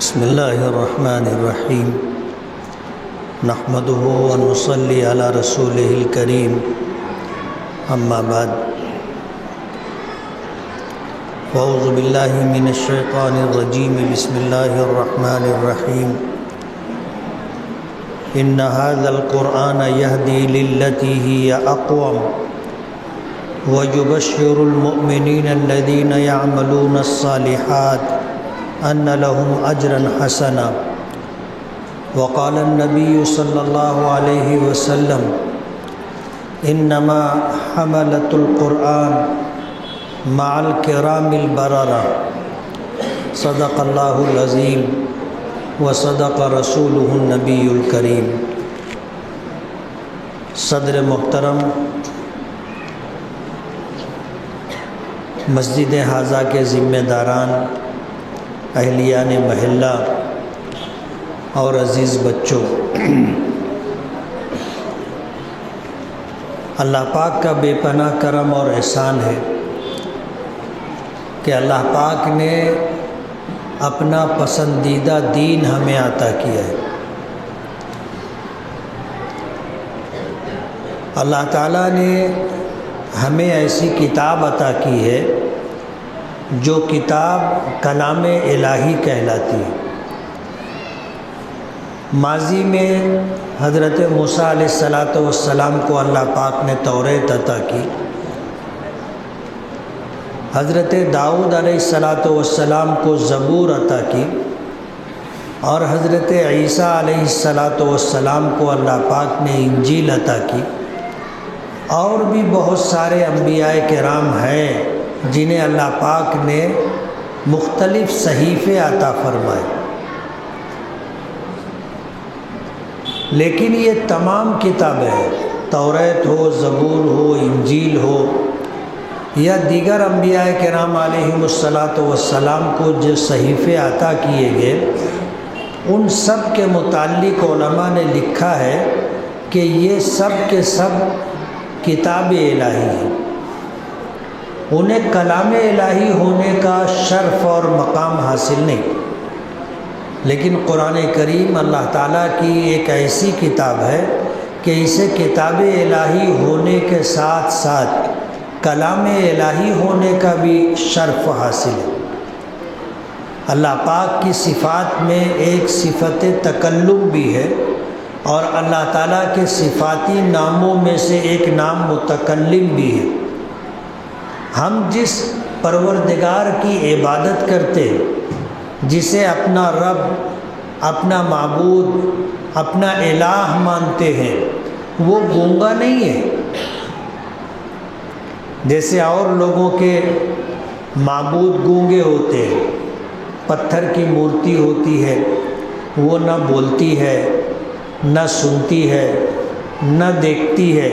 بسم اللہ الرحمن الرحیم نحمدہ ونصلی علی رسولہ الکریم اما بعد اعوذ باللہ من الشیطان الرجیم بسم اللہ الرحمن الرحیم ان ھذا القرآن یہدی للتی ہی اقوم ویبشر المؤمنین الذین یعملون الصالحات ان لهم اجرا حسنا وقال النبی صلی اللہ علیہ وسلم انما حملۃ القرآن مع الکرام البررہ صدق اللہ العظیم وصدق رسولہ النبی الکریم۔ صدر محترم، مسجد حاضہ کے ذمہ داران، اہلیان محلہ اور عزیز بچوں، اللہ پاک کا بے پناہ کرم اور احسان ہے کہ اللہ پاک نے اپنا پسندیدہ دین ہمیں عطا کیا ہے۔ اللہ تعالیٰ نے ہمیں ایسی کتاب عطا کی ہے جو کتاب کلام الہی کہلاتی ہے۔ ماضی میں حضرت موسیٰ علیہ السلام کو اللہ پاک نے توریت عطا کی، حضرت داؤد علیہ السلام کو زبور عطا کی، اور حضرت عیسیٰ علیہ السلام کو اللہ پاک نے انجیل عطا کی، اور بھی بہت سارے انبیاء کرام ہیں جنہیں اللہ پاک نے مختلف صحیفے عطا فرمائے۔ لیکن یہ تمام کتابیں، توریت ہو، زبور ہو، انجیل ہو، یا دیگر انبیاء کرام علیہم السلام کو جو صحیفے عطا کیے گئے، ان سب کے متعلق علماء نے لکھا ہے کہ یہ سب کے سب کتاب الہی ہیں۔ انہیں کلام الہی ہونے کا شرف اور مقام حاصل نہیں، لیکن قرآن کریم اللہ تعالیٰ کی ایک ایسی کتاب ہے کہ اسے کتاب الہی ہونے کے ساتھ ساتھ کلام الہی ہونے کا بھی شرف حاصل ہے۔ اللہ پاک کی صفات میں ایک صفت تکلم بھی ہے، اور اللہ تعالیٰ کے صفاتی ناموں میں سے ایک نام متکلم بھی ہے۔ ہم جس پروردگار کی عبادت کرتے ہیں، جسے اپنا رب، اپنا معبود، اپنا الہ مانتے ہیں، وہ گونگا نہیں ہے۔ جیسے اور لوگوں کے معبود گونگے ہوتے ہیں، پتھر کی مورتی ہوتی ہے، وہ نہ بولتی ہے، نہ سنتی ہے، نہ دیکھتی ہے۔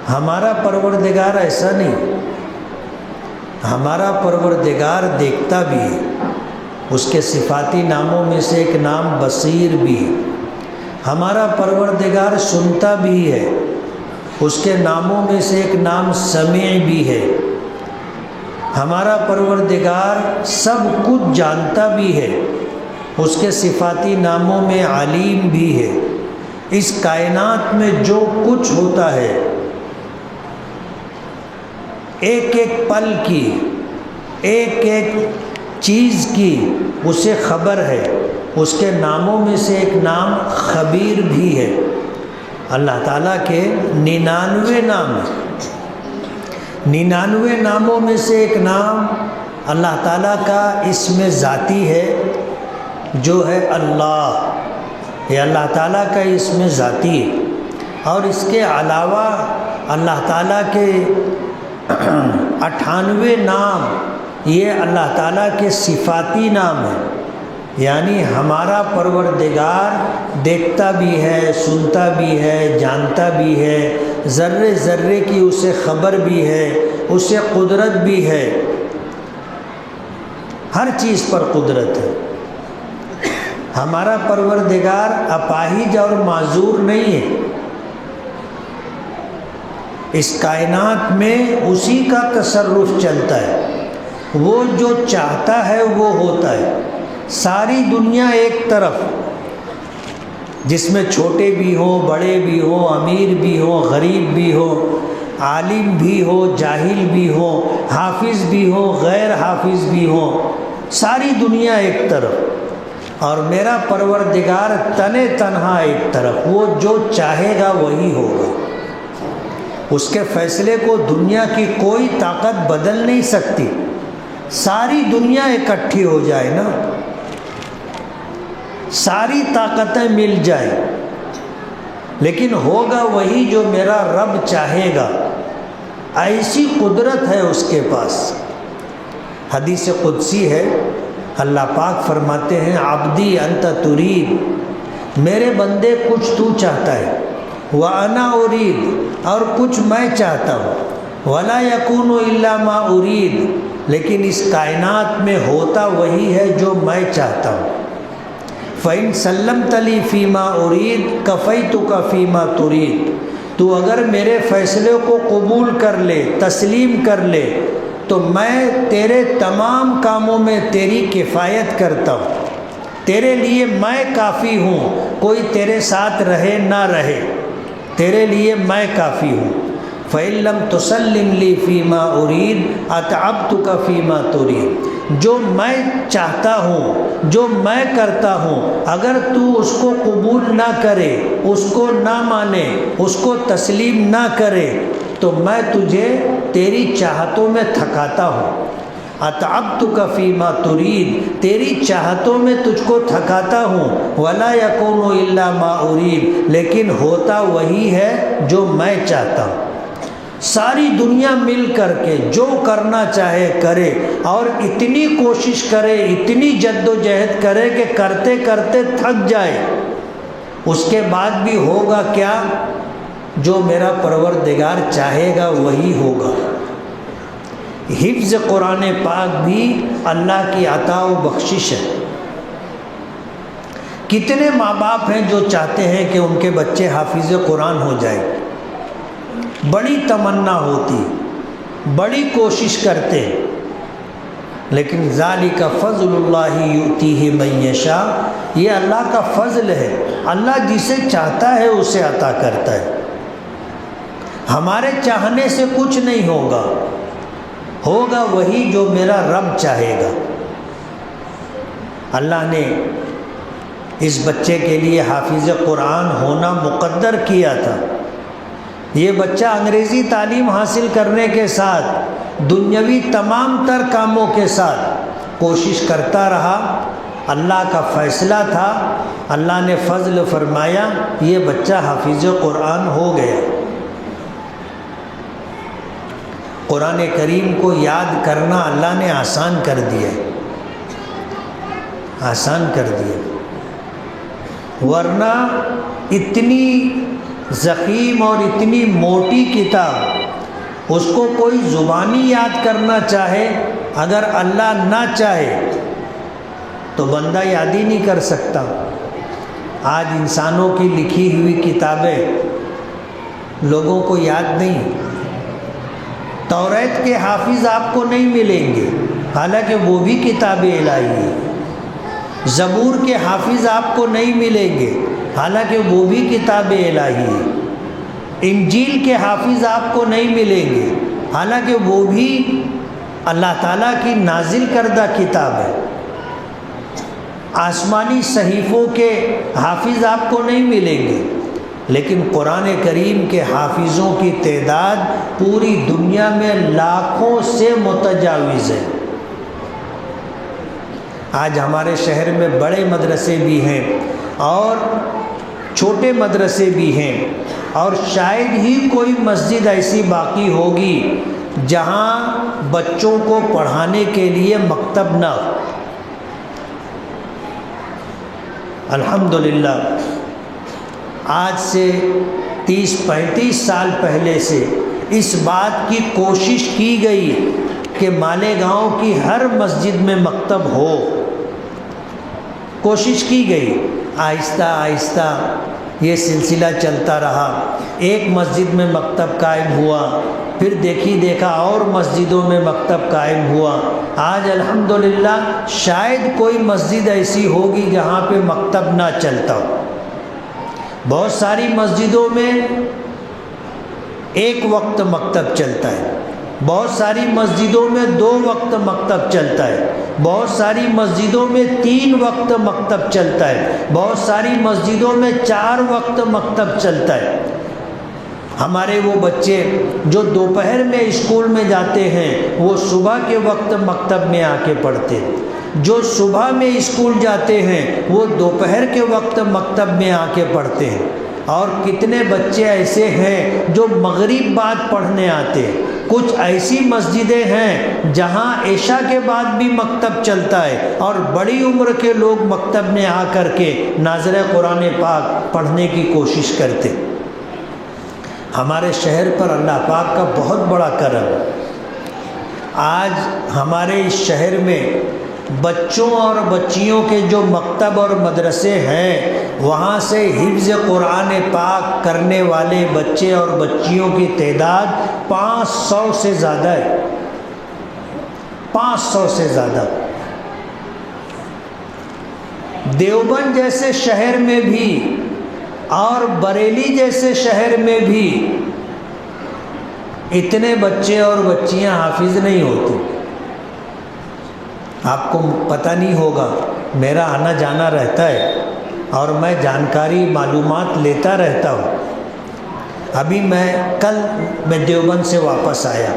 ہمارا پروردگار ایسا نہیں، ہمارا پروردگار دیکھتا بھی ہے۔ اس کے صفاتی ناموں میں سے ایک نام بصیر بھی ہے۔ ہمارا پروردگار سنتا بھی ہے، اس کے ناموں میں سے ایک نام سمیع بھی ہے۔ ہمارا پروردگار سب کچھ جانتا بھی ہے، اس کے صفاتی ناموں میں علیم بھی ہے۔ اس کائنات میں جو کچھ ہوتا ہے، ایک ایک پل کی، ایک ایک چیز کی اسے خبر ہے۔ اس کے ناموں میں سے ایک نام خبیر بھی ہے۔ اللہ تعالیٰ کے 99 نام ہیں۔ 99 ناموں میں سے ایک نام اللہ تعالیٰ کا اسم ذاتی ہے، جو ہے اللہ۔ یہ اللہ تعالیٰ کا اسم ذاتی ہے، اور اس کے علاوہ اللہ تعالیٰ کے 98 نام یہ اللہ تعالیٰ کے صفاتی نام ہیں۔ یعنی ہمارا پروردگار دیکھتا بھی ہے، سنتا بھی ہے، جانتا بھی ہے، ذرے ذرے کی اسے خبر بھی ہے، اسے قدرت بھی ہے، ہر چیز پر قدرت ہے۔ ہمارا پروردگار اپاہج اور معذور نہیں ہے۔ اس کائنات میں اسی کا تصرف چلتا ہے، وہ جو چاہتا ہے وہ ہوتا ہے۔ ساری دنیا ایک طرف، جس میں چھوٹے بھی ہوں، بڑے بھی ہوں، امیر بھی ہوں، غریب بھی ہو، عالم بھی ہو، جاہل بھی ہو، حافظ بھی ہو، غیر حافظ بھی ہو، ساری دنیا ایک طرف، اور میرا پروردگار تنے تنہا ایک طرف۔ وہ جو چاہے گا وہی ہوگا، اس کے فیصلے کو دنیا کی کوئی طاقت بدل نہیں سکتی۔ ساری دنیا اکٹھی ہو جائے نا، ساری طاقتیں مل جائیں، لیکن ہوگا وہی جو میرا رب چاہے گا۔ ایسی قدرت ہے اس کے پاس۔ حدیث قدسی ہے، اللہ پاک فرماتے ہیں عبدی انت ترید، میرے بندے کچھ تو چاہتا ہے، وَأَنَا أُرِيد، اور کچھ میں چاہتا ہوں، وَلَا يَكُونُ إِلَّا مَا أُرِيد، لیکن اس کائنات میں ہوتا وہی ہے جو میں چاہتا ہوں۔ فَإِن سَلَّمْتَ لِي فِي مَا أُرِيد كَفَيْتُكَ فِي مَا تُرِيد، تو اگر میرے فیصلے کو قبول کر لے، تسلیم کر لے، تو میں تیرے تمام کاموں میں تیری کفایت کرتا ہوں، تیرے لیے میں کافی ہوں، کوئی تیرے ساتھ رہے نہ رہے، تیرے لیے میں کافی ہوں۔ فَإِن لَّمْ تُسَلِّمْ لِي فِي مَا أُرِيد أَتْعَبْتُكَ فِي مَا تُرِيد، جو میں چاہتا ہوں، جو میں کرتا ہوں، اگر تو اس کو قبول نہ کرے، اس کو نہ مانے، اس کو تسلیم نہ کرے، تو میں تجھے تیری چاہتوں میں تھکاتا ہوں۔ اَتْعَبْتُكَ فِي مَا تُرِيد، تیری چاہتوں میں تجھ کو تھکاتا ہوں۔ وَلَا يَكُونُ إِلَّا مَا أُرِيد، لیکن ہوتا وہی ہے جو میں چاہتا ہوں۔ ساری دنیا مل کر کے جو کرنا چاہے کرے، اور اتنی کوشش کرے، اتنی جد و جہد کرے کہ کرتے کرتے تھک جائے، اس کے بعد بھی ہوگا کیا؟ جو میرا پروردگار چاہے گا وہی ہوگا۔ حفظ قرآن پاک بھی اللہ کی عطا و بخشش ہے۔ کتنے ماں باپ ہیں جو چاہتے ہیں کہ ان کے بچے حافظ قرآن ہو جائیں، بڑی تمنا ہوتی، بڑی کوشش کرتے، لیکن ذالک فضل اللہ یؤتیہ من یشاء، یہ اللہ کا فضل ہے، اللہ جسے چاہتا ہے اسے عطا کرتا ہے۔ ہمارے چاہنے سے کچھ نہیں ہوگا، ہوگا وہی جو میرا رب چاہے گا۔ اللہ نے اس بچے کے لیے حافظ قرآن ہونا مقدر کیا تھا۔ یہ بچہ انگریزی تعلیم حاصل کرنے کے ساتھ دنیاوی تمام تر کاموں کے ساتھ کوشش کرتا رہا، اللہ کا فیصلہ تھا، اللہ نے فضل فرمایا، یہ بچہ حافظ قرآن ہو گیا۔ قرآن کریم کو یاد کرنا اللہ نے آسان کر دیا، آسان کر دیا، ورنہ اتنی ضخیم اور اتنی موٹی کتاب، اس کو کوئی زبانی یاد کرنا چاہے، اگر اللہ نہ چاہے تو بندہ یاد ہی نہیں کر سکتا۔ آج انسانوں کی لکھی ہوئی کتابیں لوگوں کو یاد نہیں۔ توریت کے حافظ آپ کو نہیں ملیں گے، حالانکہ وہ بھی کتاب الہی ہے۔ زبور کے حافظ آپ کو نہیں ملیں گے، حالانکہ وہ بھی کتاب الہی ہے۔ انجیل کے حافظ آپ کو نہیں ملیں گے، حالانکہ وہ بھی اللہ تعالیٰ کی نازل کردہ کتاب ہے۔ آسمانی صحیفوں کے حافظ آپ کو نہیں ملیں گے، لیکن قرآن کریم کے حافظوں کی تعداد پوری دنیا میں لاکھوں سے متجاوز ہے۔ آج ہمارے شہر میں بڑے مدرسے بھی ہیں اور چھوٹے مدرسے بھی ہیں، اور شاید ہی کوئی مسجد ایسی باقی ہوگی جہاں بچوں کو پڑھانے کے لیے مکتب نہ ہو۔ الحمدللہ آج سے 30-35 سال پہلے سے اس بات کی کوشش کی گئی کہ مالیگاؤں کی ہر مسجد میں مکتب ہو، کوشش کی گئی۔ آہستہ آہستہ یہ سلسلہ چلتا رہا، ایک مسجد میں مکتب قائم ہوا، پھر دیکھا اور مسجدوں میں مکتب قائم ہوا۔ آج الحمدللہ شاید کوئی مسجد ایسی ہوگی جہاں پہ مکتب نہ چلتا ہو۔ بہت ساری مسجدوں میں ایک وقت مکتب چلتا ہے، بہت ساری مسجدوں میں 2 وقت مکتب چلتا ہے، بہت ساری مسجدوں میں 3 وقت مکتب چلتا ہے، بہت ساری مسجدوں میں 4 وقت مکتب چلتا ہے۔ ہمارے وہ بچے جو دوپہر میں اسکول میں جاتے ہیں وہ صبح کے وقت مکتب میں آ کے پڑھتے ہیں، جو صبح میں اسکول جاتے ہیں وہ دوپہر کے وقت مکتب میں آ کے پڑھتے ہیں۔ اور کتنے بچے ایسے ہیں جو مغرب بعد پڑھنے آتے ہیں۔ کچھ ایسی مسجدیں ہیں جہاں عشاء کے بعد بھی مکتب چلتا ہے اور بڑی عمر کے لوگ مکتب میں آ کر کے ناظر قرآن پاک پڑھنے کی کوشش کرتے۔ ہمارے شہر پر اللہ پاک کا بہت بڑا کرم ہے۔ آج ہمارے اس شہر میں بچوں اور بچیوں کے جو مکتب اور مدرسے ہیں وہاں سے حفظ قرآن پاک کرنے والے بچے اور بچیوں کی تعداد 500 سے زیادہ ہے، 500 سے زیادہ۔ دیوبند جیسے شہر میں بھی اور بریلی جیسے شہر میں بھی اتنے بچے اور بچیاں حافظ نہیں ہوتے۔ آپ کو پتہ نہیں ہوگا، میرا آنا جانا رہتا ہے اور میں جانکاری معلومات لیتا رہتا ہوں۔ ابھی کل میں دیوبند سے واپس آیا،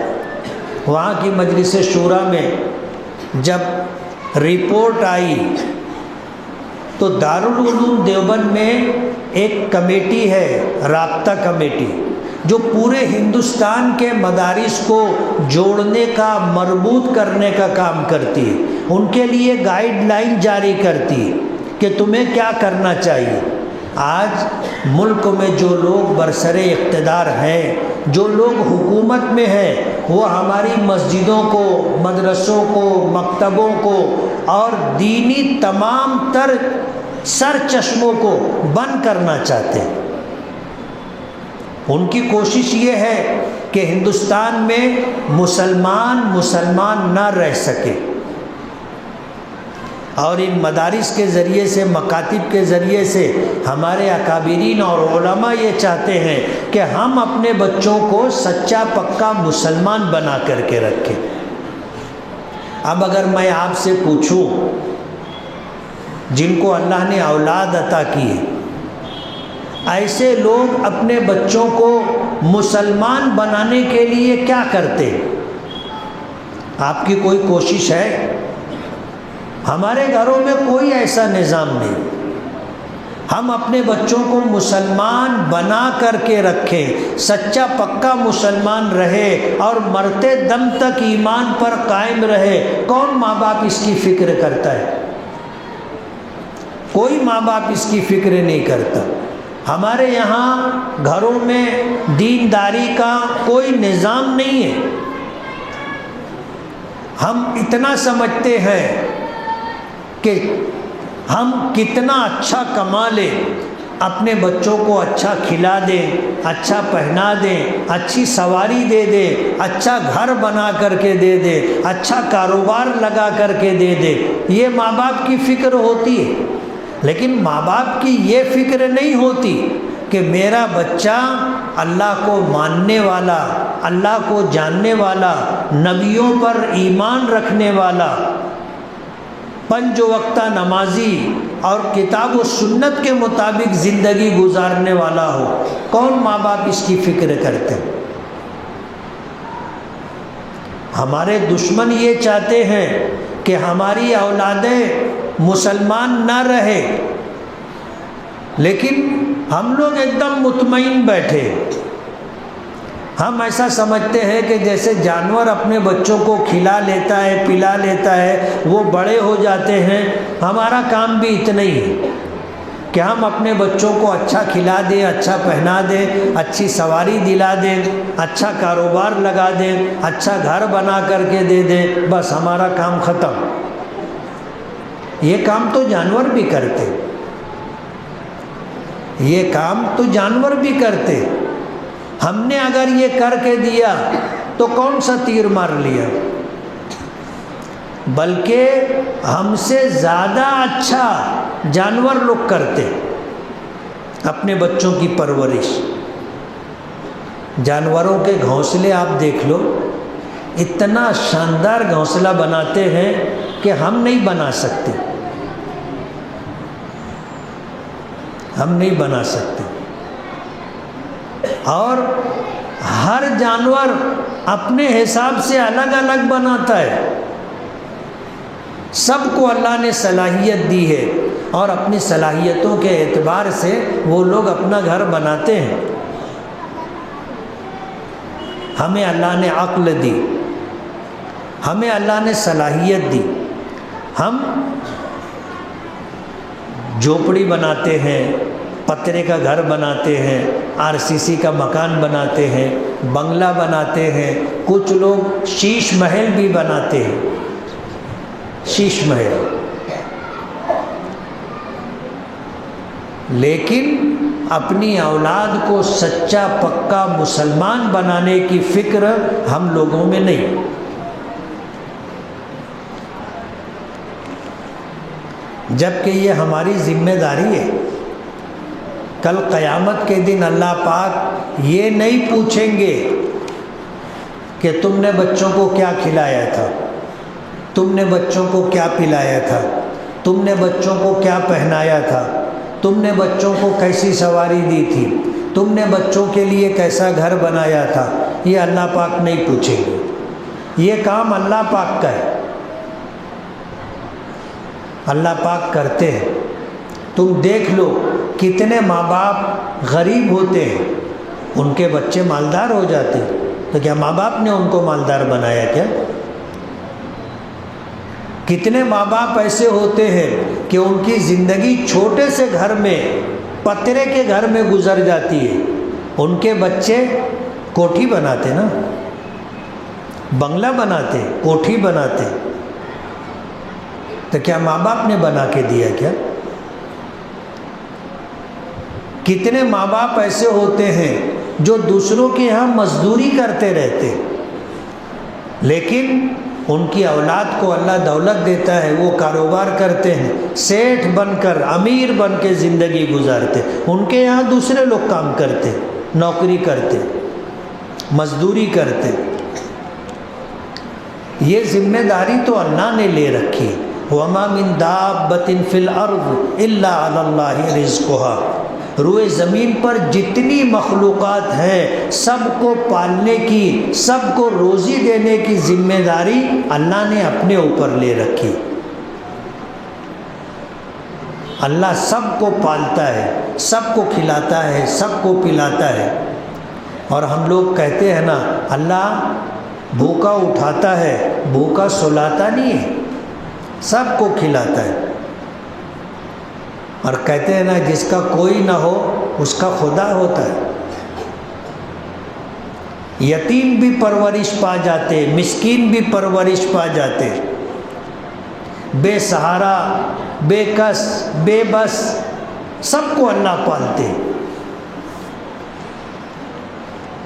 وہاں کی مجلس شورا میں جب رپورٹ آئی تو دارالعلوم دیوبند میں ایک کمیٹی ہے، رابطہ کمیٹی، جو پورے ہندوستان کے مدارس کو جوڑنے کا، مربوط کرنے کا کام کرتی ہے، ان کے لیے گائیڈ لائن جاری کرتی ہے کہ تمہیں کیا کرنا چاہیے۔ آج ملک میں جو لوگ برسر اقتدار ہیں، جو لوگ حکومت میں ہیں، وہ ہماری مسجدوں کو، مدرسوں کو، مکتبوں کو اور دینی تمام تر سر چشموں کو بند کرنا چاہتے ہیں۔ ان کی کوشش یہ ہے کہ ہندوستان میں مسلمان نہ رہ سکے، اور ان مدارس کے ذریعے سے، مکاتب کے ذریعے سے ہمارے اکابرین اور علماء یہ چاہتے ہیں کہ ہم اپنے بچوں کو سچا پکا مسلمان بنا کر کے رکھیں۔ اب اگر میں آپ سے پوچھوں، جن کو اللہ نے اولاد عطا کی ہے، ایسے لوگ اپنے بچوں کو مسلمان بنانے کے لیے کیا کرتے؟ آپ کی کوئی کوشش ہے؟ ہمارے گھروں میں کوئی ایسا نظام نہیں۔ ہم اپنے بچوں کو مسلمان بنا کر کے رکھیں، سچا پکا مسلمان رہے اور مرتے دم تک ایمان پر قائم رہے۔ کون ماں باپ اس کی فکر کرتا ہے؟ کوئی ماں باپ اس کی فکر نہیں کرتا۔ ہمارے یہاں گھروں میں دینداری کا کوئی نظام نہیں ہے۔ ہم اتنا سمجھتے ہیں کہ ہم کتنا اچھا کما لیں، اپنے بچوں کو اچھا کھلا دیں، اچھا پہنا دیں، اچھی سواری دے دیں، اچھا گھر بنا کر کے دے دیں، اچھا کاروبار لگا کر کے دے دیں۔ یہ ماں باپ کی فکر ہوتی ہے، لیکن ماں باپ کی یہ فکر نہیں ہوتی کہ میرا بچہ اللہ کو ماننے والا، اللہ کو جاننے والا، نبیوں پر ایمان رکھنے والا، 5 وقتہ نمازی اور کتاب و سنت کے مطابق زندگی گزارنے والا ہو۔ کون ماں باپ اس کی فکر کرتے ہیں؟ ہمارے دشمن یہ چاہتے ہیں کہ ہماری اولادیں مسلمان نہ رہے، لیکن ہم لوگ ایک دم مطمئن بیٹھے۔ ہم ایسا سمجھتے ہیں کہ جیسے جانور اپنے بچوں کو کھلا لیتا ہے، پلا لیتا ہے، وہ بڑے ہو جاتے ہیں، ہمارا کام بھی اتنا ہی ہے کہ ہم اپنے بچوں کو اچھا کھلا دیں، اچھا پہنا دیں، اچھی سواری دلا دیں، اچھا کاروبار لگا دیں، اچھا گھر بنا کر کے دے دیں، بس ہمارا کام ختم۔ یہ کام تو جانور بھی کرتے۔ یہ کام تو جانور بھی کرتے، ہم نے اگر یہ کر کے دیا تو کون سا تیر مار لیا؟ بلکہ ہم سے زیادہ اچھا جانور لوگ کرتے اپنے بچوں کی پرورش۔ جانوروں کے گھونسلے آپ دیکھ لو، اتنا شاندار گھونسلہ بناتے ہیں کہ ہم نہیں بنا سکتے، ہم نہیں بنا سکتے۔ اور ہر جانور اپنے حساب سے الگ الگ بناتا ہے، سب کو اللہ نے صلاحیت دی ہے اور اپنی صلاحیتوں کے اعتبار سے وہ لوگ اپنا گھر بناتے ہیں۔ ہمیں اللہ نے عقل دی، ہمیں اللہ نے صلاحیت دی، ہم جھوپڑی بناتے ہیں، پترے کا گھر بناتے ہیں، RCC کا مکان بناتے ہیں، بنگلہ بناتے ہیں، کچھ لوگ شیش محل بھی بناتے ہیں، شیش محل۔ لیکن اپنی اولاد کو سچا پکا مسلمان بنانے کی فکر ہم لوگوں میں نہیں۔ جبکہ یہ ہماری ذمہ داری ہے۔ کل قیامت کے دن اللہ پاک یہ نہیں پوچھیں گے کہ تم نے بچوں کو کیا کھلایا تھا، تم نے بچوں کو کیا پلایا تھا، تم نے بچوں کو کیا پہنایا تھا، تم نے بچوں کو کیسی سواری دی تھی، تم نے بچوں کے لیے کیسا گھر بنایا تھا۔ یہ اللہ پاک نہیں پوچھیں گے، یہ کام اللہ پاک کا ہے، اللہ پاک کرتے ہیں۔ تم دیکھ لو کتنے ماں باپ غریب ہوتے ہیں، ان کے بچے مالدار ہو جاتے ہیں، تو کیا ماں باپ نے ان کو مالدار بنایا کیا؟ کتنے ماں باپ ایسے ہوتے ہیں کہ ان کی زندگی چھوٹے سے گھر میں، پترے کے گھر میں گزر جاتی ہے، ان کے بچے کوٹھی بناتے نا، بنگلہ بناتے، کوٹھی بناتے، تو کیا ماں باپ نے بنا کے دیا کیا؟ کتنے ماں باپ ایسے ہوتے ہیں جو دوسروں کے یہاں مزدوری کرتے رہتے، لیکن ان کی اولاد کو اللہ دولت دیتا ہے، وہ کاروبار کرتے ہیں، سیٹھ بن کر، امیر بن کے زندگی گزارتے، ان کے یہاں دوسرے لوگ کام کرتے، نوکری کرتے، مزدوری کرتے۔ یہ ذمہ داری تو اللہ نے لے رکھی۔ وَمَا مِن دَابَّةٍ فِي الْأَرْضِ إِلَّا عَلَى اللَّهِ رِزْقُهَا۔ روئے زمین پر جتنی مخلوقات ہیں، سب کو پالنے کی، سب کو روزی دینے کی ذمہ داری اللہ نے اپنے اوپر لے رکھی۔ اللہ سب کو پالتا ہے، سب کو کھلاتا ہے، سب کو پلاتا ہے۔ اور ہم لوگ کہتے ہیں نا، اللہ بھوکا اٹھاتا ہے، بھوکا سلاتا نہیں ہے، سب کو کھلاتا ہے۔ اور کہتے ہیں نا، جس کا کوئی نہ ہو اس کا خدا ہوتا ہے۔ یتیم بھی پرورش پا جاتے، مسکین بھی پرورش پا جاتے، بے سہارا، بے کس، بے بس، سب کو اللہ پالتے۔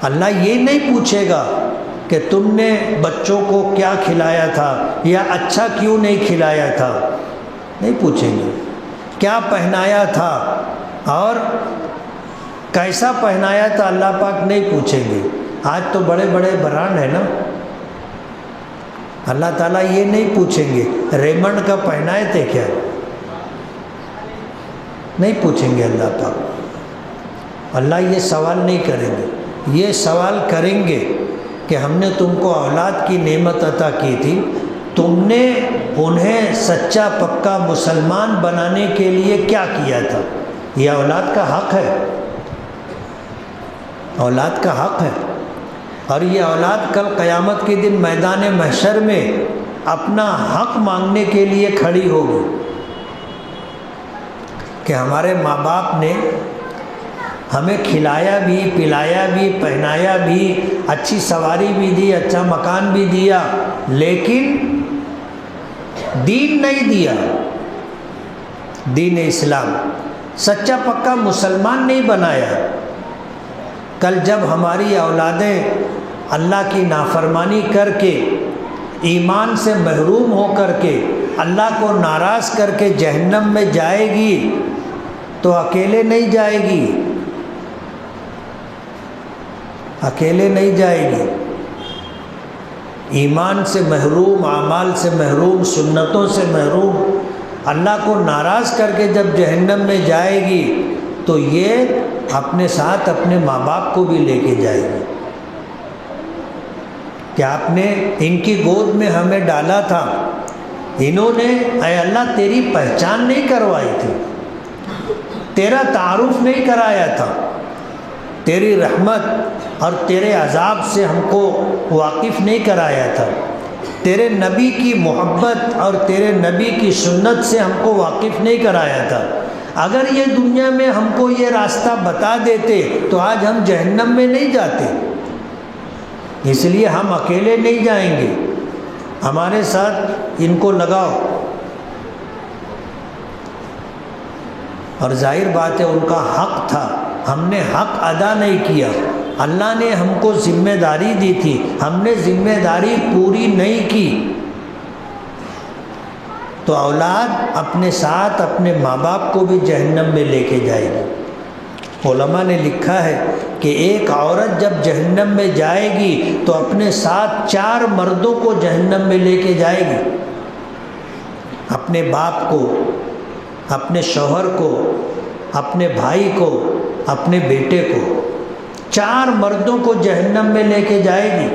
اللہ یہ نہیں پوچھے گا کہ تم نے بچوں کو کیا کھلایا تھا یا اچھا کیوں نہیں کھلایا تھا، نہیں پوچھیں گے۔ کیا پہنایا تھا اور کیسا پہنایا تھا، اللہ پاک نہیں پوچھیں گے۔ آج تو بڑے بڑے برانڈ ہیں نا، اللہ تعالیٰ یہ نہیں پوچھیں گے ریمنڈ کا پہنائے تھے کیا، نہیں پوچھیں گے اللہ پاک۔ اللہ یہ سوال نہیں کریں گے، یہ سوال کریں گے کہ ہم نے تم کو اولاد کی نعمت عطا کی تھی، تم نے انہیں سچا پکا مسلمان بنانے کے لیے کیا کیا تھا؟ یہ اولاد کا حق ہے، اولاد کا حق ہے۔ اور یہ اولاد کل قیامت کے دن میدان محشر میں اپنا حق مانگنے کے لیے کھڑی ہوگی کہ ہمارے ماں باپ نے ہمیں کھلایا بھی، پلایا بھی، پہنایا بھی، اچھی سواری بھی دی، اچھا مکان بھی دیا، لیکن دین نہیں دیا، دین اسلام، سچا پکا مسلمان نہیں بنایا۔ کل جب ہماری اولادیں اللہ کی نافرمانی کر کے، ایمان سے محروم ہو کر کے، اللہ کو ناراض کر کے جہنم میں جائے گی تو اکیلے نہیں جائے گی، اکیلے نہیں جائے گی۔ ایمان سے محروم، اعمال سے محروم، سنتوں سے محروم، اللہ کو ناراض کر کے جب جہنم میں جائے گی تو یہ اپنے ساتھ اپنے ماں باپ کو بھی لے کے جائے گی کہ آپ نے ان کی گود میں ہمیں ڈالا تھا، انہوں نے اے اللہ تیری پہچان نہیں کروائی تھی، تیرا تعارف نہیں کرایا تھا، تیری رحمت اور تیرے عذاب سے ہم کو واقف نہیں کرایا تھا، تیرے نبی کی محبت اور تیرے نبی کی سنت سے ہم کو واقف نہیں کرایا تھا۔ اگر یہ دنیا میں ہم کو یہ راستہ بتا دیتے تو آج ہم جہنم میں نہیں جاتے، اس لیے ہم اکیلے نہیں جائیں گے، ہمارے ساتھ ان کو لگاؤ۔ اور ظاہر بات ہے ان کا حق تھا، ہم نے حق ادا نہیں کیا، اللہ نے ہم کو ذمہ داری دی تھی، ہم نے ذمہ داری پوری نہیں کی، تو اولاد اپنے ساتھ اپنے ماں باپ کو بھی جہنم میں لے کے جائے گی۔ علماء نے لکھا ہے کہ ایک عورت جب جہنم میں جائے گی تو اپنے ساتھ 4 مردوں کو جہنم میں لے کے جائے گی، اپنے باپ کو، اپنے شوہر کو، اپنے بھائی کو، اپنے بیٹے کو، 4 مردوں کو جہنم میں لے کے جائے گی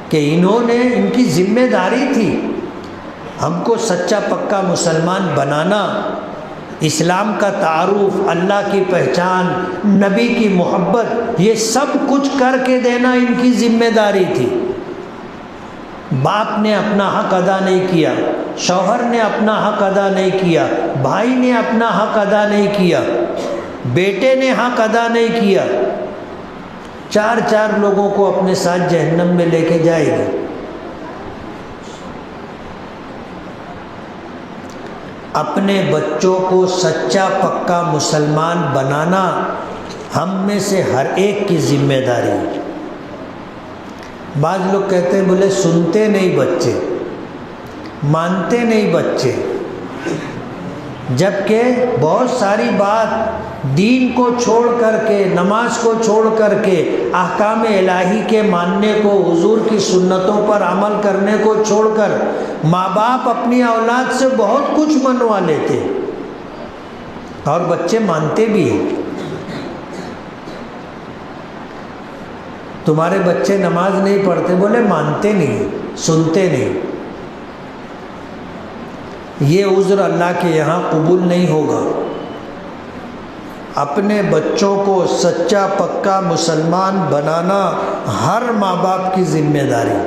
کہ انہوں نے، ان کی ذمہ داری تھی ہم کو سچا پکا مسلمان بنانا، اسلام کا تعارف، اللہ کی پہچان، نبی کی محبت، یہ سب کچھ کر کے دینا ان کی ذمہ داری تھی۔ باپ نے اپنا حق ادا نہیں کیا، شوہر نے اپنا حق ادا نہیں کیا، بھائی نے اپنا حق ادا نہیں کیا، بیٹے نے حق ادا نہیں کیا، 4 لوگوں کو اپنے ساتھ جہنم میں لے کے جائے گی۔ اپنے بچوں کو سچا پکا مسلمان بنانا ہم میں سے ہر ایک کی ذمہ داری ہے۔ بعض لوگ کہتے ہیں بولے سنتے نہیں بچے، مانتے نہیں بچے، جبکہ بہت ساری بات دین کو چھوڑ کر کے، نماز کو چھوڑ کر کے، احکام الہی کے ماننے کو، حضور کی سنتوں پر عمل کرنے کو چھوڑ کر ماں باپ اپنی اولاد سے بہت کچھ منوا لیتے اور بچے مانتے بھی ہیں۔ تمہارے بچے نماز نہیں پڑھتے، بولے مانتے نہیں، سنتے نہیں۔ یہ عذر اللہ کے یہاں قبول نہیں ہوگا۔ اپنے بچوں کو سچا پکا مسلمان بنانا ہر ماں باپ کی ذمہ داری۔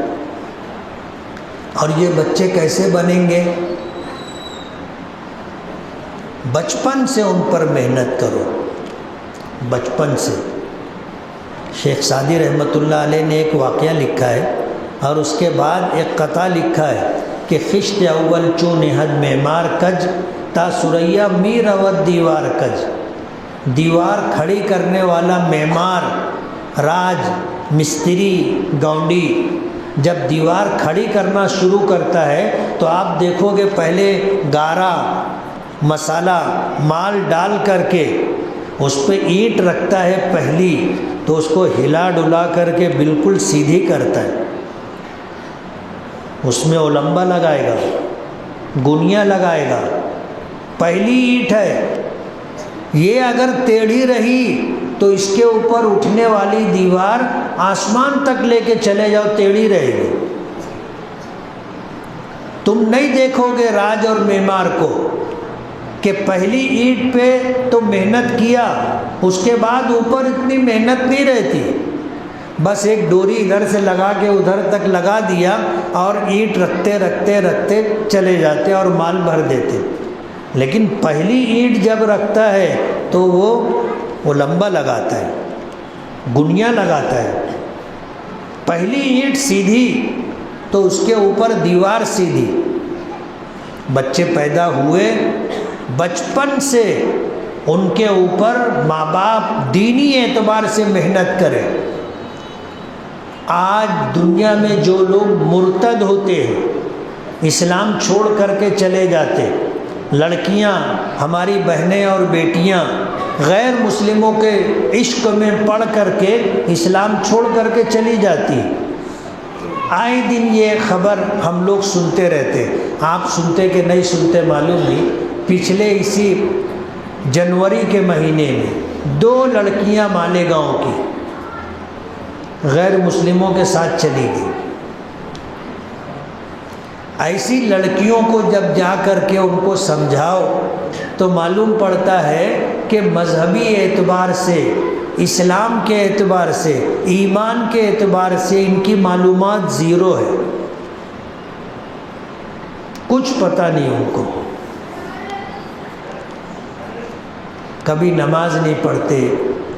اور یہ بچے کیسے بنیں گے؟ بچپن سے ان پر محنت کرو، بچپن سے۔ شیخ سعدی رحمۃ اللہ علیہ نے ایک واقعہ لکھا ہے اور اس کے بعد ایک قطعہ لکھا ہے کہ خشت اول چون حد معمار کج تا سریا می رود دیوار کج۔ دیوار کھڑی کرنے والا معمار، راج، مستری، گاؤنڈی جب دیوار کھڑی کرنا شروع کرتا ہے تو آپ دیکھو گے پہلے گارا، مسالہ، مال ڈال کر کے اس پہ اینٹ رکھتا ہے پہلی، تو اس کو ہلا ڈلا کر کے بالکل سیدھی کرتا ہے، اس میں اولمبا لگائے گا، گنیا لگائے گا، پہلی اینٹ ہے، یہ اگر ٹیڑھی رہی تو اس کے اوپر اٹھنے والی دیوار آسمان تک لے کے چلے جاؤ، ٹیڑھی رہے گی۔ تم نہیں دیکھو گے راج اور معمار کو کہ پہلی اینٹ پہ تو محنت کیا، اس کے بعد اوپر اتنی محنت نہیں رہتی، بس ایک ڈوری ادھر سے لگا کے ادھر تک لگا دیا اور اینٹ رکھتے رکھتے رکھتے چلے جاتے اور مال بھر دیتے۔ لیکن پہلی اینٹ جب رکھتا ہے تو وہ لمبا لگاتا ہے، گنیا لگاتا ہے۔ پہلی اینٹ سیدھی تو اس کے اوپر دیوار سیدھی۔ بچے پیدا ہوئے بچپن سے ان کے اوپر ماں باپ دینی اعتبار سے محنت کریں۔ آج دنیا میں جو لوگ مرتد ہوتے ہیں، اسلام چھوڑ کر کے چلے جاتے، لڑکیاں ہماری بہنیں اور بیٹیاں غیر مسلموں کے عشق میں پڑ کر کے اسلام چھوڑ کر کے چلی جاتی، آئے دن یہ خبر ہم لوگ سنتے رہتے۔ آپ سنتے کہ نہیں سنتے معلوم نہیں، پچھلے اسی جنوری کے مہینے میں 2 لڑکیاں مالیگاؤں کی غیر مسلموں کے ساتھ چلی گئی۔ ایسی لڑکیوں کو جب جا کر کے ان کو سمجھاؤ تو معلوم پڑتا ہے کہ مذہبی اعتبار سے، اسلام کے اعتبار سے، ایمان کے اعتبار سے ان کی معلومات زیرو ہے، کچھ پتہ نہیں ان کو۔ کبھی نماز نہیں پڑھتے،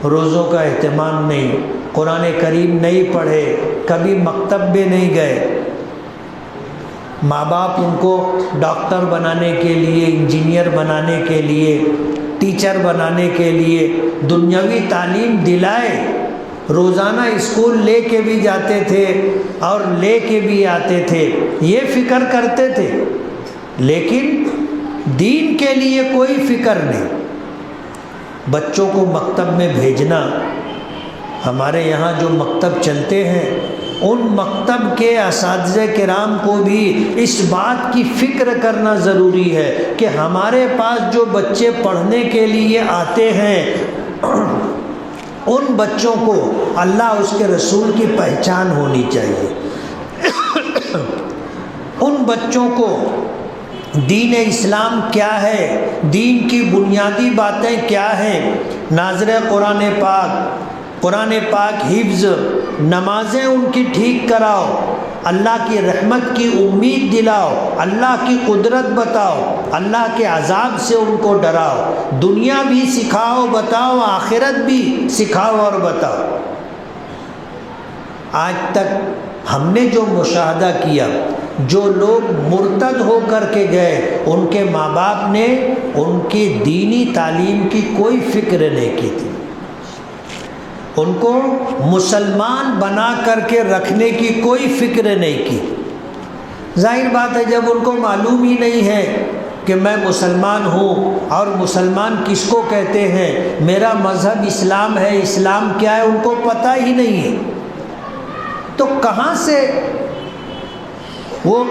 روزوں کا اہتمام نہیں، قرآن کریم نہیں پڑھے، کبھی مکتب بھی نہیں گئے۔ ماں باپ ان کو ڈاکٹر بنانے کے لیے، انجینئر بنانے کے لیے، ٹیچر بنانے کے لیے دنیاوی تعلیم دلائے، روزانہ اسکول لے کے بھی جاتے تھے اور لے کے بھی آتے تھے، یہ فکر کرتے تھے، لیکن دین کے لیے کوئی فکر نہیں۔ بچوں کو مکتب میں بھیجنا، ہمارے یہاں جو مکتب چلتے ہیں ان مکتب کے اساتذہ کرام کو بھی اس بات کی فکر کرنا ضروری ہے کہ ہمارے پاس جو بچے پڑھنے کے لیے آتے ہیں ان بچوں کو اللہ اس کے رسول کی پہچان ہونی چاہیے، ان بچوں کو دین اسلام کیا ہے، دین کی بنیادی باتیں کیا ہیں، ناظر قرآن پاک حفظ، نمازیں ان کی ٹھیک کراؤ، اللہ کی رحمت کی امید دلاؤ، اللہ کی قدرت بتاؤ، اللہ کے عذاب سے ان کو ڈراؤ، دنیا بھی سکھاؤ بتاؤ، آخرت بھی سکھاؤ اور بتاؤ۔ آج تک ہم نے جو مشاہدہ کیا، جو لوگ مرتد ہو کر کے گئے، ان کے ماں باپ نے ان کی دینی تعلیم کی کوئی فکر نہیں کی تھی، ان کو مسلمان بنا کر کے رکھنے کی کوئی فکر نہیں کی۔ ظاہر بات ہے جب ان کو معلوم ہی نہیں ہے کہ میں مسلمان ہوں اور مسلمان کس کو کہتے ہیں، میرا مذہب اسلام ہے، اسلام کیا ہے، ان کو پتہ ہی نہیں ہے، تو کہاں سے وہ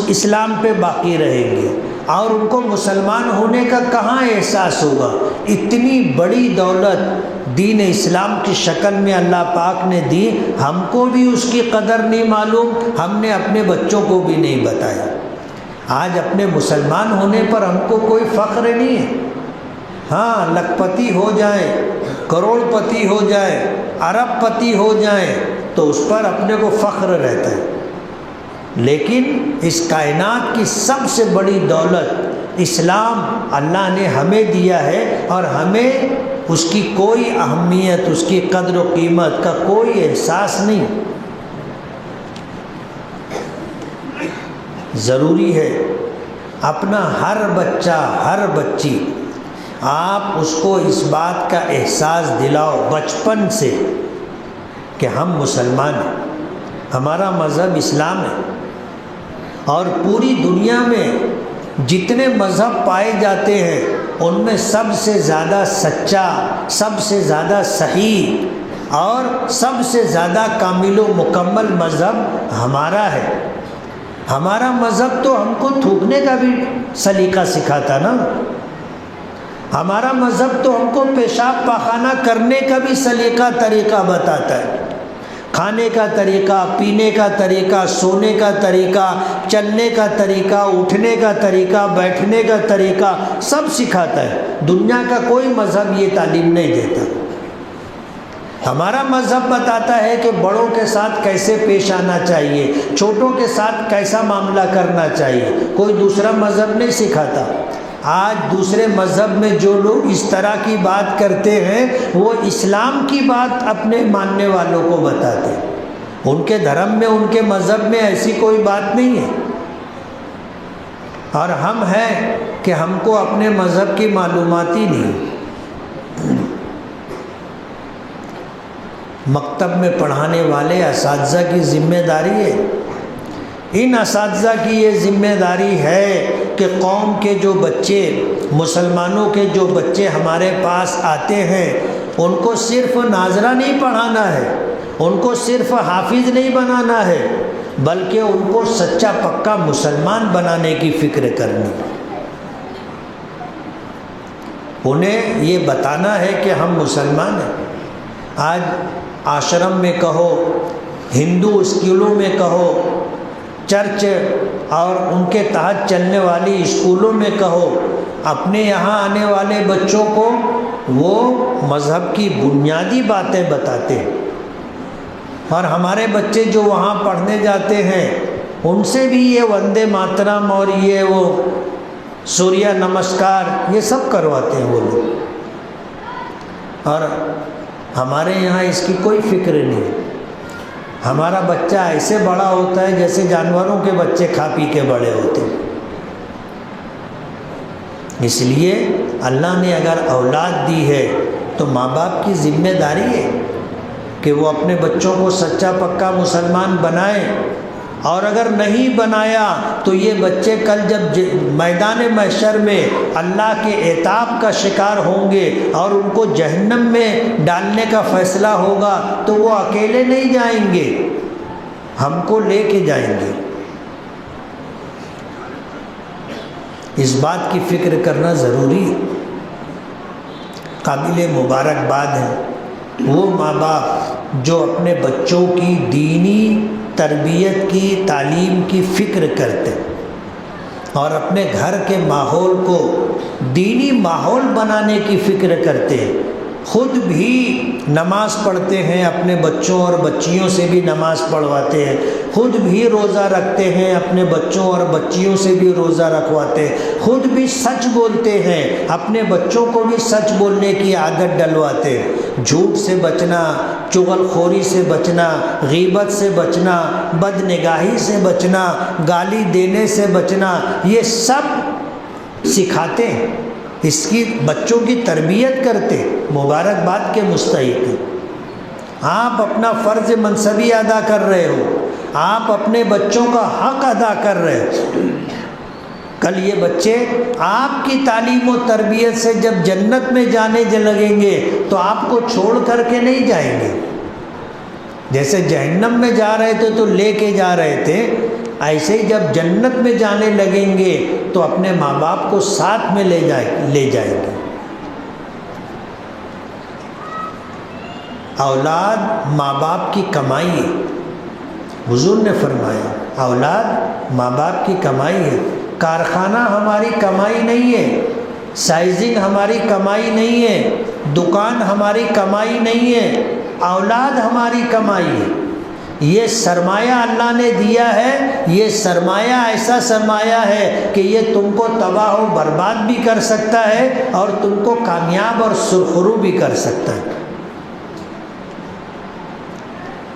اسلام پہ باقی رہیں گے اور ان کو مسلمان ہونے کا کہاں احساس ہوگا؟ اتنی بڑی دولت دین اسلام کی شکل میں اللہ پاک نے دی، ہم کو بھی اس کی قدر نہیں معلوم، ہم نے اپنے بچوں کو بھی نہیں بتایا۔ آج اپنے مسلمان ہونے پر ہم کو کوئی فخر نہیں ہے، ہاں لکھ پتی ہو جائیں، کروڑ پتی ہو جائیں، ارب پتی ہو جائیں تو اس پر اپنے کو فخر رہتا ہے، لیکن اس کائنات کی سب سے بڑی دولت اسلام اللہ نے ہمیں دیا ہے اور ہمیں اس کی کوئی اہمیت، اس کی قدر و قیمت کا کوئی احساس نہیں۔ ضروری ہے اپنا ہر بچہ، ہر بچی، آپ اس کو اس بات کا احساس دلاؤ بچپن سے کہ ہم مسلمان ہیں، ہمارا مذہب اسلام ہے، اور پوری دنیا میں جتنے مذہب پائے جاتے ہیں ان میں سب سے زیادہ سچا، سب سے زیادہ صحیح اور سب سے زیادہ کامل و مکمل مذہب ہمارا ہے۔ ہمارا مذہب تو ہم کو تھوکنے کا بھی سلیقہ سکھاتا نا، ہمارا مذہب تو ہم کو پیشاب پاخانہ کرنے کا بھی سلیقہ طریقہ بتاتا ہے، کھانے کا طریقہ، پینے کا طریقہ، سونے کا طریقہ، چلنے کا طریقہ، اٹھنے کا طریقہ، بیٹھنے کا طریقہ سب سکھاتا ہے۔ دنیا کا کوئی مذہب یہ تعلیم نہیں دیتا۔ ہمارا مذہب بتاتا ہے کہ بڑوں کے ساتھ کیسے پیش آنا چاہیے، چھوٹوں کے ساتھ کیسا معاملہ کرنا چاہیے، کوئی دوسرا مذہب نہیں سکھاتا۔ آج دوسرے مذہب میں جو لوگ اس طرح کی بات کرتے ہیں وہ اسلام کی بات اپنے ماننے والوں کو بتاتے ہیں، ان کے دھرم میں، ان کے مذہب میں ایسی کوئی بات نہیں ہے، اور ہم ہیں کہ ہم کو اپنے مذہب کی معلومات ہی نہیں۔ مکتب میں پڑھانے والے اساتذہ کی ذمہ داری ہے، ان اساتذہ کی یہ ذمہ داری ہے کہ قوم کے جو بچے، مسلمانوں کے جو بچے ہمارے پاس آتے ہیں ان کو صرف ناظرہ نہیں پڑھانا ہے، ان کو صرف حافظ نہیں بنانا ہے، بلکہ ان کو سچا پکا مسلمان بنانے کی فکر کرنی۔ انہیں یہ بتانا ہے کہ ہم مسلمان ہیں۔ آج آشرم میں کہو، ہندو اسکولوں میں کہو، چرچ اور ان کے تحت چلنے والی اسکولوں میں کہو، اپنے یہاں آنے والے بچوں کو وہ مذہب کی بنیادی باتیں بتاتے ہیں، اور ہمارے بچے جو وہاں پڑھنے جاتے ہیں ان سے بھی یہ وندے ماترم اور یہ وہ سوریہ نمسکار یہ سب کرواتے ہیں وہ لوگ، اور ہمارے یہاں اس کی کوئی فکر نہیں۔ ہمارا بچہ ایسے بڑا ہوتا ہے جیسے جانوروں کے بچے کھا پی کے بڑے ہوتے ہیں۔ اس لیے اللہ نے اگر اولاد دی ہے تو ماں باپ کی ذمہ داری ہے کہ وہ اپنے بچوں کو سچا پکا مسلمان بنائیں، اور اگر نہیں بنایا تو یہ بچے کل جب میدان محشر میں اللہ کے عتاب کا شکار ہوں گے اور ان کو جہنم میں ڈالنے کا فیصلہ ہوگا تو وہ اکیلے نہیں جائیں گے، ہم کو لے کے جائیں گے۔ اس بات کی فکر کرنا ضروری ہے۔ قابل مبارکباد ہے وہ ماں باپ جو اپنے بچوں کی دینی تربیت کی، تعلیم کی فکر کرتے اور اپنے گھر کے ماحول کو دینی ماحول بنانے کی فکر کرتے، خود بھی نماز پڑھتے ہیں، اپنے بچوں اور بچیوں سے بھی نماز پڑھواتے ہیں، خود بھی روزہ رکھتے ہیں، اپنے بچوں اور بچیوں سے بھی روزہ رکھواتے ہیں، خود بھی سچ بولتے ہیں، اپنے بچوں کو بھی سچ بولنے کی عادت ڈلواتے ہیں، جھوٹ سے بچنا، چغل خوری سے بچنا، غیبت سے بچنا، بد نگاہی سے بچنا، گالی دینے سے بچنا، یہ سب سکھاتے ہیں، اس کی بچوں کی تربیت کرتے، مبارکباد کے مستحق ہیں۔ آپ اپنا فرض منصبی ادا کر رہے ہو، آپ اپنے بچوں کا حق ادا کر رہے ہو۔ کل یہ بچے آپ کی تعلیم و تربیت سے جب جنت میں جانے لگیں گے تو آپ کو چھوڑ کر کے نہیں جائیں گے، جیسے جہنم میں جا رہے تھے تو لے کے جا رہے تھے، ایسے ہی جب جنت میں جانے لگیں گے تو اپنے ماں باپ کو ساتھ میں لے جائیں گے۔ اولاد ماں باپ کی کمائی ہے، حضور نے فرمایا اولاد ماں باپ کی کمائی ہے۔ کارخانہ ہماری کمائی نہیں ہے، سائزنگ ہماری کمائی نہیں ہے، دکان ہماری کمائی نہیں ہے، اولاد ہماری کمائی ہے۔ یہ سرمایہ اللہ نے دیا ہے، یہ سرمایہ ایسا سرمایہ ہے کہ یہ تم کو تباہ و برباد بھی کر سکتا ہے اور تم کو کامیاب اور سرخرو بھی کر سکتا ہے۔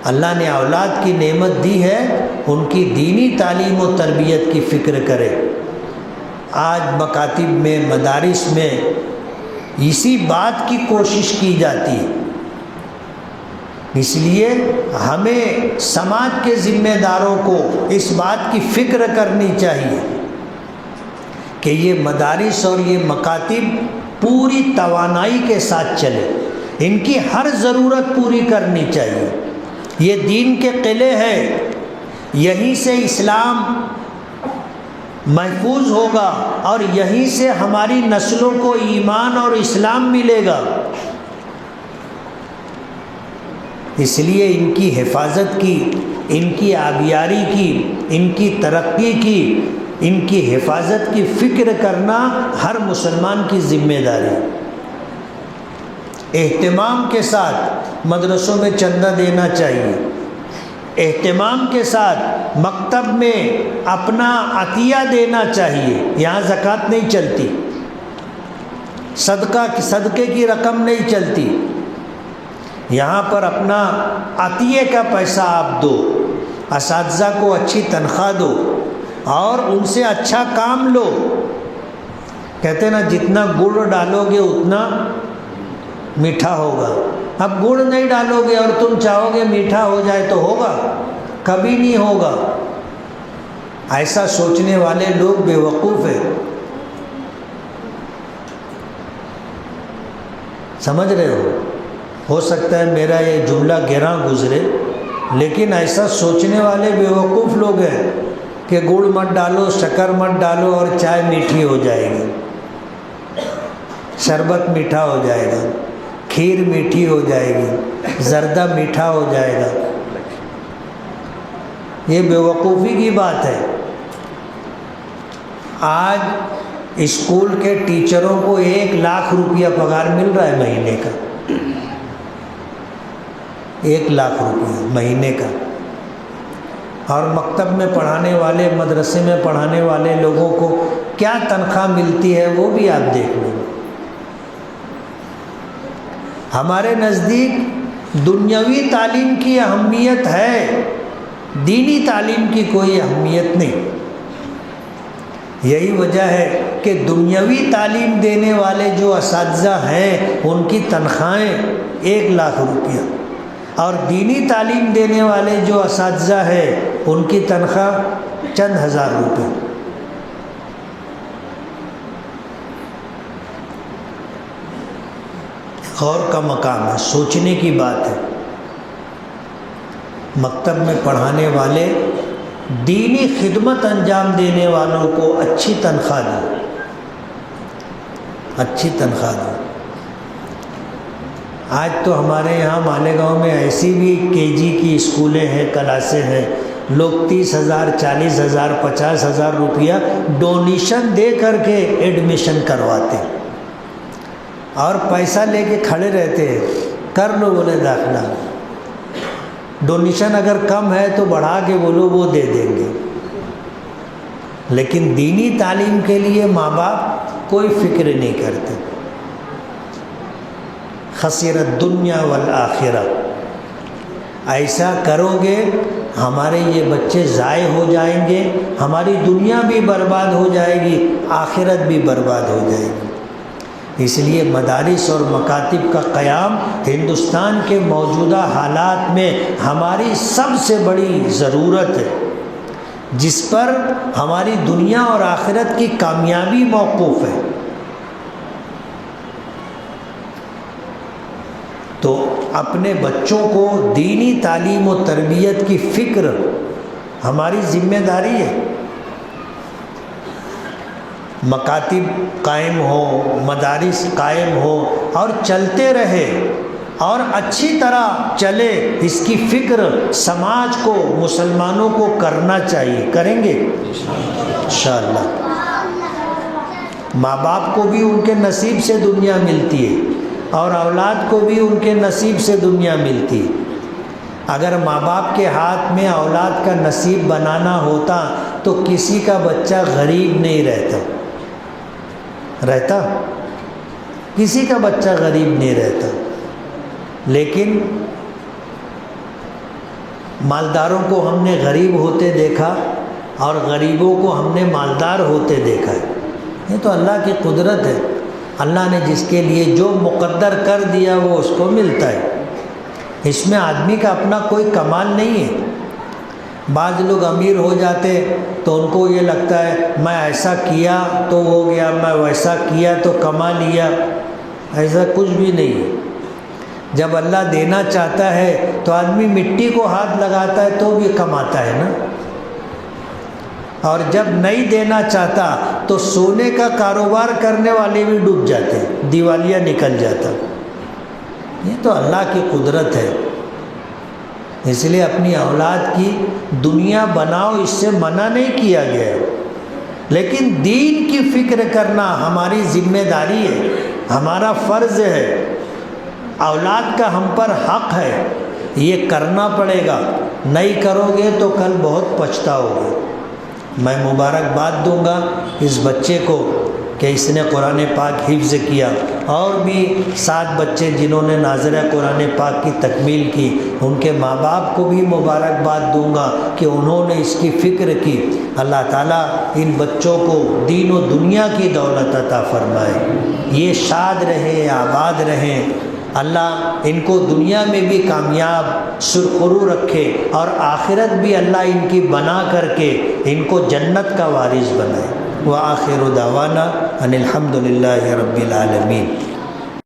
اللہ نے اولاد کی نعمت دی ہے، ان کی دینی تعلیم و تربیت کی فکر کرے۔ آج مکاتب میں، مدارس میں اسی بات کی کوشش کی جاتی ہے۔ اس لیے ہمیں سماج کے ذمہ داروں کو اس بات کی فکر کرنی چاہیے کہ یہ مدارس اور یہ مکاتب پوری توانائی کے ساتھ چلے، ان کی ہر ضرورت پوری کرنی چاہیے۔ یہ دین کے قلعے ہیں، یہیں سے اسلام محفوظ ہوگا اور یہیں سے ہماری نسلوں کو ایمان اور اسلام ملے گا۔ اس لیے ان کی حفاظت کی، ان کی آبیاری کی، ان کی ترقی کی، ان کی حفاظت کی فکر کرنا ہر مسلمان کی ذمہ داری ہے۔ اہتمام کے ساتھ مدرسوں میں چندہ دینا چاہیے، اہتمام کے ساتھ مکتب میں اپنا عطیہ دینا چاہیے۔ یہاں زکوٰۃ نہیں چلتی، صدقے کی رقم نہیں چلتی، یہاں پر اپنا عطیے کا پیسہ آپ دو، اساتذہ کو اچھی تنخواہ دو اور ان سے اچھا کام لو، کہتے ہیں نا جتنا گڑ ڈالو گے اتنا میٹھا ہوگا. اب گڑ نہیں ڈالو گے اور تم چاہو گے میٹھا ہو جائے تو ہوگا؟ کبھی نہیں ہوگا. ایسا سوچنے والے لوگ بے وقوف ہیں. سمجھ رہے ہو سکتا ہے میرا یہ جملہ گراں گزرے، لیکن ایسا سوچنے والے بے وقوف لوگ ہیں کہ گڑ مت ڈالو، شکر مت ڈالو اور چائے میٹھی ہو جائے گی، شربت میٹھا ہو جائے گا، کھیر میٹھی ہو جائے گی، زردہ میٹھا ہو جائے گا. یہ بے وقوفی کی بات ہے. آج اسکول کے ٹیچروں کو 1,00,000 روپیہ پگار مل رہا ہے مہینے کا. 1,00,000 روپیہ مہینے کا. اور مکتب میں پڑھانے والے، مدرسے میں پڑھانے والے لوگوں کو کیا تنخواہ ملتی ہے وہ بھی آپ دیکھ لیں. ہمارے نزدیک دنیاوی تعلیم کی اہمیت ہے، دینی تعلیم کی کوئی اہمیت نہیں. یہی وجہ ہے کہ دنیاوی تعلیم دینے والے جو اساتذہ ہیں ان کی تنخواہیں 1,00,000 روپیہ، اور دینی تعلیم دینے والے جو اساتذہ ہیں ان کی تنخواہ چند ہزار روپے. غور کا مقام ہے، سوچنے کی بات ہے. مکتب میں پڑھانے والے، دینی خدمت انجام دینے والوں کو اچھی تنخواہ دو، اچھی تنخواہ دو. آج تو ہمارے یہاں مالیگاؤں میں ایسی بھی KG کی اسکولیں ہیں، کلاسیں ہیں، لوگ 30,000 40,000 50,000 روپیہ ڈونیشن دے کر کے ایڈمیشن کرواتے ہیں اور پیسہ لے کے کھڑے رہتے ہیں، کر لو بولے داخلہ. ڈونیشن اگر کم ہے تو بڑھا کے بولو وہ دے دیں گے. لیکن دینی تعلیم کے لیے ماں باپ کوئی فکر نہیں کرتے. خسر الدنیا والآخرہ. ایسا کرو گے ہمارے یہ بچے ضائع ہو جائیں گے، ہماری دنیا بھی برباد ہو جائے گی، آخرت بھی برباد ہو جائے گی. اس لیے مدارس اور مکاتب کا قیام ہندوستان کے موجودہ حالات میں ہماری سب سے بڑی ضرورت ہے، جس پر ہماری دنیا اور آخرت کی کامیابی موقوف ہے. تو اپنے بچوں کو دینی تعلیم و تربیت کی فکر ہماری ذمہ داری ہے. مکاتب قائم ہو، مدارس قائم ہو اور چلتے رہے اور اچھی طرح چلے، اس کی فکر سماج کو، مسلمانوں کو کرنا چاہیے. کریں گے انشاءاللہ. ماں باپ کو بھی ان کے نصیب سے دنیا ملتی ہے اور اولاد کو بھی ان کے نصیب سے دنیا ملتی ہے. اگر ماں باپ کے ہاتھ میں اولاد کا نصیب بنانا ہوتا تو کسی کا بچہ غریب نہیں رہتا، کسی کا بچہ غریب نہیں رہتا. لیکن مالداروں کو ہم نے غریب ہوتے دیکھا اور غریبوں کو ہم نے مالدار ہوتے دیکھا ہے. یہ تو اللہ کی قدرت ہے. اللہ نے جس کے لیے جو مقدر کر دیا وہ اس کو ملتا ہے. اس میں آدمی کا اپنا کوئی کمال نہیں ہے. بعض لوگ امیر ہو جاتے تو ان کو یہ لگتا ہے میں ایسا کیا تو ہو گیا، میں ویسا کیا تو کما لیا. ایسا کچھ بھی نہیں ہے. جب اللہ دینا چاہتا ہے تو آدمی مٹی کو ہاتھ لگاتا ہے تو بھی کماتا ہے نا، اور جب نہیں دینا چاہتا تو سونے کا کاروبار کرنے والے بھی ڈوب جاتے، دیوالیہ نکل جاتا. یہ تو اللہ کی قدرت ہے. اس لیے اپنی اولاد کی دنیا بناؤ، اس سے منع نہیں کیا گیا، لیکن دین کی فکر کرنا ہماری ذمہ داری ہے، ہمارا فرض ہے. اولاد کا ہم پر حق ہے، یہ کرنا پڑے گا. نہیں کرو گے تو کل بہت پچھتاؤ گے. میں مبارکباد دوں گا اس بچے کو کہ اس نے قرآن پاک حفظ کیا، اور بھی 7 بچے جنہوں نے ناظرہ قرآن پاک کی تکمیل کی، ان کے ماں باپ کو بھی مبارکباد دوں گا کہ انہوں نے اس کی فکر کی۔ اللہ تعالیٰ ان بچوں کو دین و دنیا کی دولت عطا فرمائے، یہ شاد رہے، آباد رہیں، اللہ ان کو دنیا میں بھی کامیاب سرخرو رکھے، اور آخرت بھی اللہ ان کی بنا کر کے ان کو جنت کا وارث بنائے۔ وآخر دعوانا ان الحمد للہ رب العالمین۔